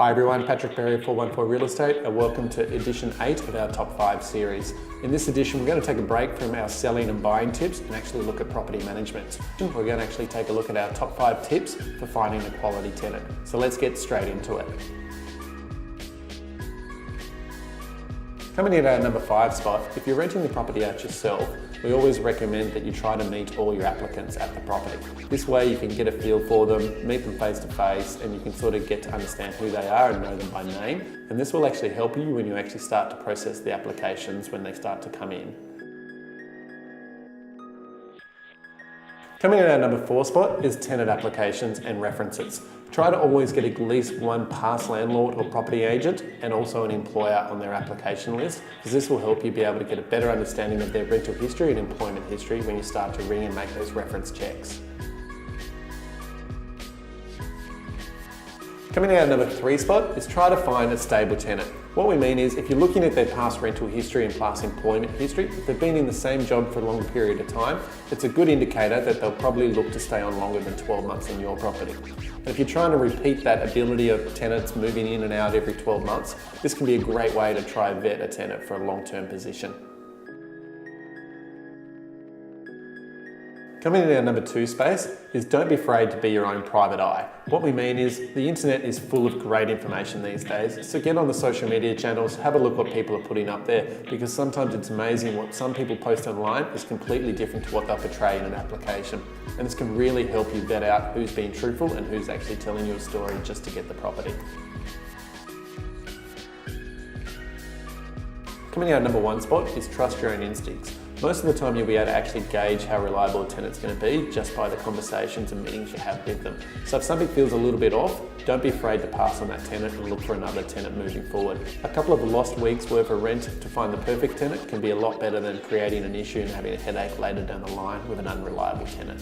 Hi everyone, Patrick Berry of 414 Real Estate and welcome to edition 8 of our Top 5 series. In this edition we're going to take a break from our selling and buying tips and actually look at property management. We're going to actually take a look at our top 5 tips for finding a quality tenant. So let's get straight into it. Coming in at our number 5 spot, if you're renting the property out yourself, we always recommend that you try to meet all your applicants at the property. This way you can get a feel for them, meet them face to face, and you can sort of get to understand who they are and know them by name. And this will actually help you when you actually start to process the applications when they start to come in. Coming in at our number 4 spot is tenant applications and references. Try to always get at least one past landlord or property agent and also an employer on their application list, because this will help you be able to get a better understanding of their rental history and employment history when you start to ring and make those reference checks. Coming in at our number 3 spot is try to find a stable tenant. What we mean is if you're looking at their past rental history and past employment history, if they've been in the same job for a longer period of time, it's a good indicator that they'll probably look to stay on longer than 12 months in your property. And if you're trying to repeat that ability of tenants moving in and out every 12 months, this can be a great way to try vet a tenant for a long-term position. Coming in our number 2 space is don't be afraid to be your own private eye. What we mean is the internet is full of great information these days, so get on the social media channels, have a look what people are putting up there, because sometimes it's amazing what some people post online is completely different to what they'll portray in an application. And this can really help you vet out who's being truthful and who's actually telling you a story just to get the property. Coming in our number 1 spot is trust your own instincts. Most of the time you'll be able to actually gauge how reliable a tenant's going to be just by the conversations and meetings you have with them. So if something feels a little bit off, don't be afraid to pass on that tenant and look for another tenant moving forward. A couple of lost weeks worth of rent to find the perfect tenant can be a lot better than creating an issue and having a headache later down the line with an unreliable tenant.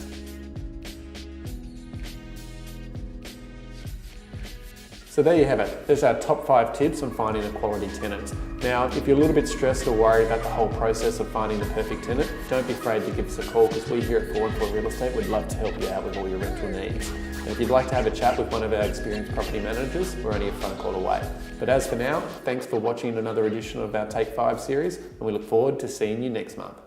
So there you have it. There's our top 5 tips on finding a quality tenant. Now, if you're a little bit stressed or worried about the whole process of finding the perfect tenant, don't be afraid to give us a call, because we here at 414 Real Estate would love to help you out with all your rental needs. And if you'd like to have a chat with one of our experienced property managers, we're only a phone call away. But as for now, thanks for watching another edition of our Take 5 series, and we look forward to seeing you next month.